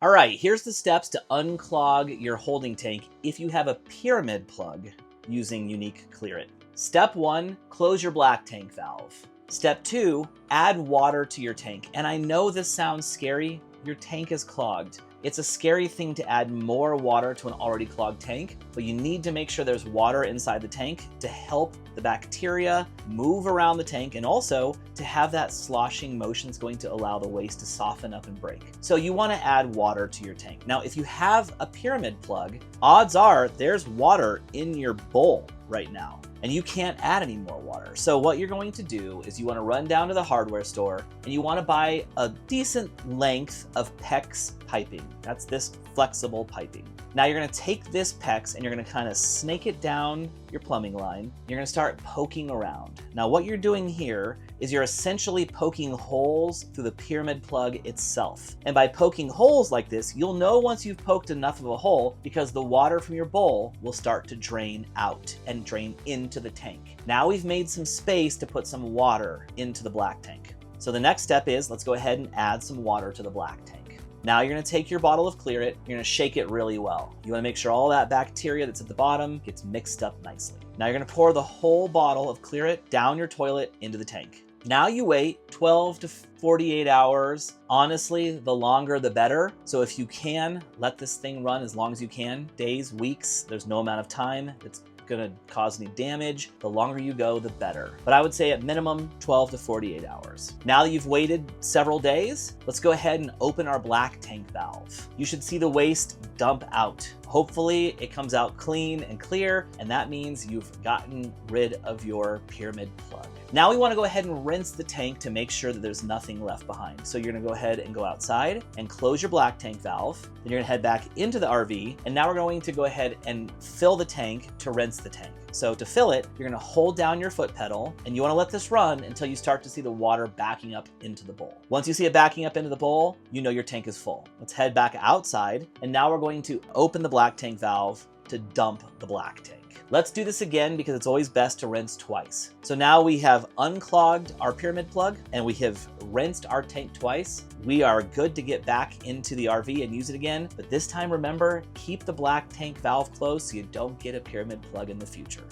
All right, here's the steps to unclog your holding tank if you have a pyramid plug using unique ClearIt. Step 1, close your black tank valve. Step 2, add water to your tank. And I know this sounds scary, your tank is clogged. It's a scary thing to add more water to an already clogged tank, but you need to make sure there's water inside the tank to help the bacteria move around the tank, and also to have that sloshing motion is going to allow the waste to soften up and break. So you want to add water to your tank. Now, if you have a pyramid plug, odds are there's water in your bowl right now, and you can't add any more water. So what you're going to do is you want to run down to the hardware store and you want to buy a decent length of PEX piping. That's this flexible piping. Now you're going to take this PEX and you're going to kind of snake it down your plumbing line. You're going to start poking around. Now what you're doing here is you're essentially poking holes through the pyramid plug itself. And by poking holes like this, you'll know once you've poked enough of a hole because the water from your bowl will start to drain out and drain into the tank. Now we've made some space to put some water into the black tank. So the next step is let's go ahead and add some water to the black tank. Now you're going to take your bottle of ClearIt, you're going to shake it really well. You want to make sure all that bacteria that's at the bottom gets mixed up nicely. Now you're going to pour the whole bottle of ClearIt down your toilet into the tank. Now you wait 12 to 48 hours. Honestly, the longer the better. So if you can, let this thing run as long as you can. Days, weeks, there's no amount of time that's going to cause any damage. The longer you go, the better. But I would say at minimum 12 to 48 hours. Now that you've waited several days, let's go ahead and open our black tank valve. You should see the waste dump out. Hopefully it comes out clean and clear, and that means you've gotten rid of your pyramid plug. Now we want to go ahead and rinse the tank to make sure that there's nothing left behind. So you're going to go ahead and go outside and close your black tank valve. Then you're going to head back into the RV, and now we're going to go ahead and fill the tank to rinse the tank. So to fill it, you're going to hold down your foot pedal, and you want to let this run until you start to see the water backing up into the bowl. Once you see it backing up into the bowl, you know your tank is full. Let's head back outside, and now we're going to open the black tank valve to dump the black tank. Let's do this again because it's always best to rinse twice. So now we have unclogged our pyramid plug and we have rinsed our tank twice. We are good to get back into the RV and use it again. But this time, remember, keep the black tank valve closed so you don't get a pyramid plug in the future.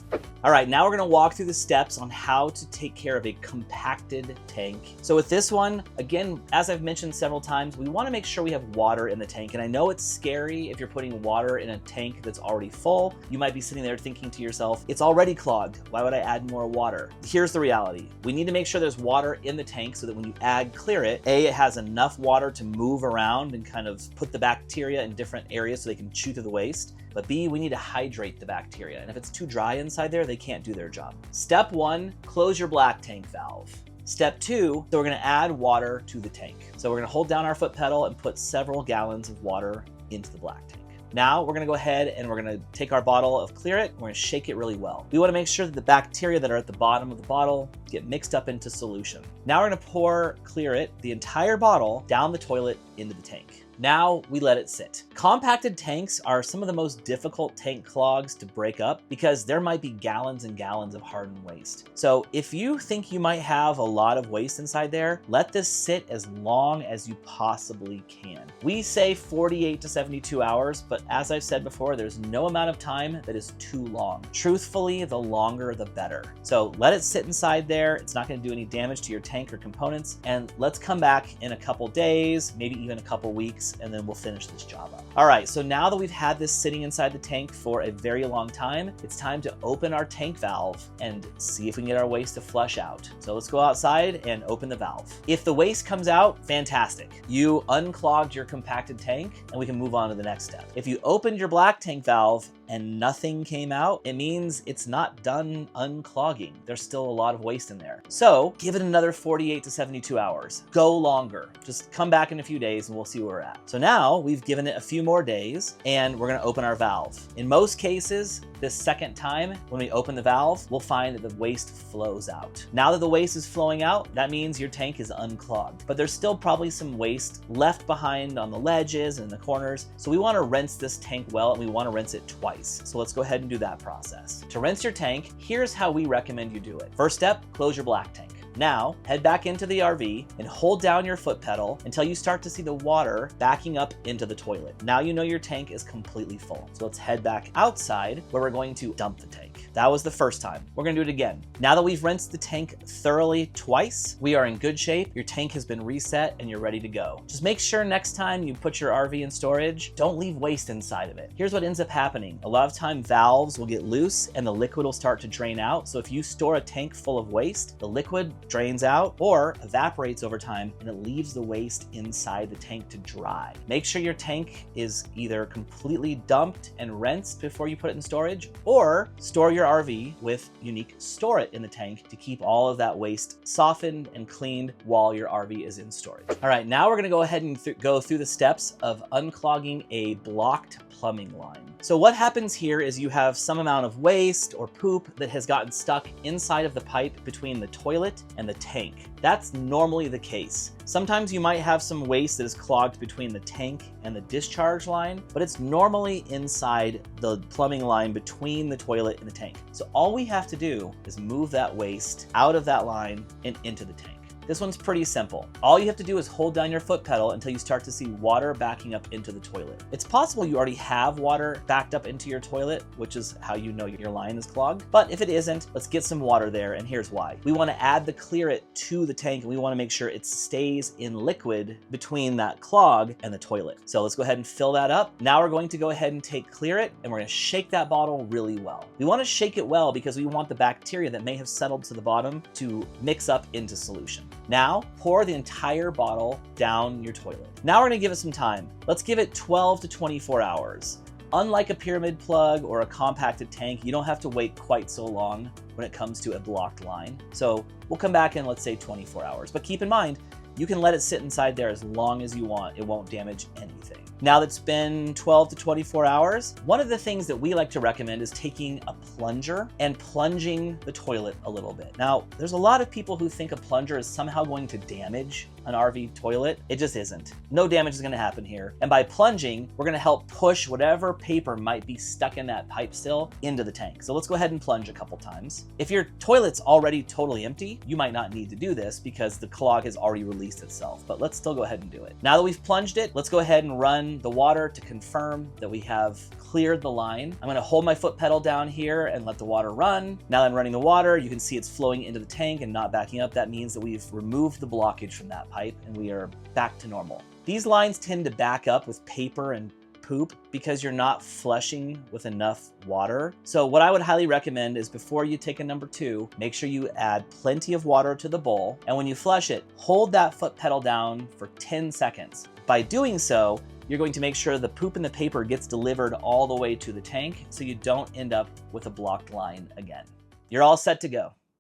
All right, now we're gonna walk through the steps on how to take care of a compacted tank. So with this one, again, as I've mentioned several times, we wanna make sure we have water in the tank. And I know it's scary if you're putting water in a tank that's already full. You might be sitting there thinking to yourself, it's already clogged. Why would I add more water? Here's the reality. We need to make sure there's water in the tank so that when you add ClearIt, A, it has enough water to move around and kind of put the bacteria in different areas so they can chew through the waste. But B, we need to hydrate the bacteria. And if it's too dry inside there, they can't do their job. Step 1, close your black tank valve. Step 2, so we're gonna add water to the tank. So we're gonna hold down our foot pedal and put several gallons of water into the black tank. Now we're gonna go ahead and we're gonna take our bottle of ClearIt, we're gonna shake it really well. We wanna make sure that the bacteria that are at the bottom of the bottle get mixed up into solution. Now we're gonna pour ClearIt, the entire bottle, down the toilet into the tank. Now we let it sit. Compacted tanks are some of the most difficult tank clogs to break up because there might be gallons and gallons of hardened waste. So if you think you might have a lot of waste inside there, let this sit as long as you possibly can. We say 48 to 72 hours, but as I've said before, there's no amount of time that is too long. Truthfully, the longer the better. So let it sit inside there. It's not going to do any damage to your tank or components. And let's come back in a couple days, maybe even a couple weeks, and then we'll finish this job up. All right, so now that we've had this sitting inside the tank for a very long time, it's time to open our tank valve and see if we can get our waste to flush out. So let's go outside and open the valve. If the waste comes out, fantastic. You unclogged your compacted tank and we can move on to the next step. If you opened your black tank valve and nothing came out, it means it's not done unclogging. There's still a lot of waste in there. So give it another 48 to 72 hours. Go longer. Just come back in a few days and we'll see where we're at. So now we've given it a few more days and we're gonna open our valve. In most cases, this second time, when we open the valve, we'll find that the waste flows out. Now that the waste is flowing out, that means your tank is unclogged. But there's still probably some waste left behind on the ledges and the corners. So we wanna rinse this tank well and we wanna rinse it twice. So let's go ahead and do that process. To rinse your tank, here's how we recommend you do it. First step, close your black tank. Now, head back into the RV and hold down your foot pedal until you start to see the water backing up into the toilet. Now you know your tank is completely full. So let's head back outside where we're going to dump the tank. That was the first time. We're gonna do it again. Now that we've rinsed the tank thoroughly twice, we are in good shape. Your tank has been reset and you're ready to go. Just make sure next time you put your RV in storage, don't leave waste inside of it. Here's what ends up happening. A lot of time valves will get loose and the liquid will start to drain out. So if you store a tank full of waste, the liquid drains out or evaporates over time and it leaves the waste inside the tank to dry. Make sure your tank is either completely dumped and rinsed before you put it in storage, or store your RV with Unique ClearIt in the tank to keep all of that waste softened and cleaned while your RV is in storage. All right, now we're gonna go ahead and go through the steps of unclogging a blocked plumbing line. So what happens here is you have some amount of waste or poop that has gotten stuck inside of the pipe between the toilet and the tank. That's normally the case. Sometimes you might have some waste that is clogged between the tank and the discharge line, but it's normally inside the plumbing line between the toilet and the tank. So all we have to do is move that waste out of that line and into the tank. This one's pretty simple. All you have to do is hold down your foot pedal until you start to see water backing up into the toilet. It's possible you already have water backed up into your toilet, which is how you know your line is clogged. But if it isn't, let's get some water there, and here's why. We want to add the ClearIt to the tank, and we want to make sure it stays in liquid between that clog and the toilet. So let's go ahead and fill that up. Now we're going to go ahead and take ClearIt, and we're going to shake that bottle really well. We want to shake it well because we want the bacteria that may have settled to the bottom to mix up into solution. Now, pour the entire bottle down your toilet. Now we're gonna give it some time. Let's give it 12 to 24 hours. Unlike a pyramid plug or a compacted tank, you don't have to wait quite so long when it comes to a blocked line. So we'll come back in, let's say 24 hours. But keep in mind, you can let it sit inside there as long as you want. It won't damage anything. Now that it's been 12 to 24 hours, one of the things that we like to recommend is taking a plunger and plunging the toilet a little bit. Now, there's a lot of people who think a plunger is somehow going to damage an RV toilet. It just isn't. No damage is gonna happen here. And by plunging, we're gonna help push whatever paper might be stuck in that pipe still into the tank. So let's go ahead and plunge a couple times. If your toilet's already totally empty, you might not need to do this because the clog has already released itself, but let's still go ahead and do it. Now that we've plunged it, let's go ahead and run the water to confirm that we have cleared the line. I'm gonna hold my foot pedal down here and let the water run. Now that I'm running the water, you can see it's flowing into the tank and not backing up. That means that we've removed the blockage from that pipe and we are back to normal. These lines tend to back up with paper and poop because you're not flushing with enough water. So what I would highly recommend is before you take a number 2, make sure you add plenty of water to the bowl. And when you flush it, hold that foot pedal down for 10 seconds. By doing so, you're going to make sure the poop and the paper gets delivered all the way to the tank so you don't end up with a blocked line again. You're all set to go.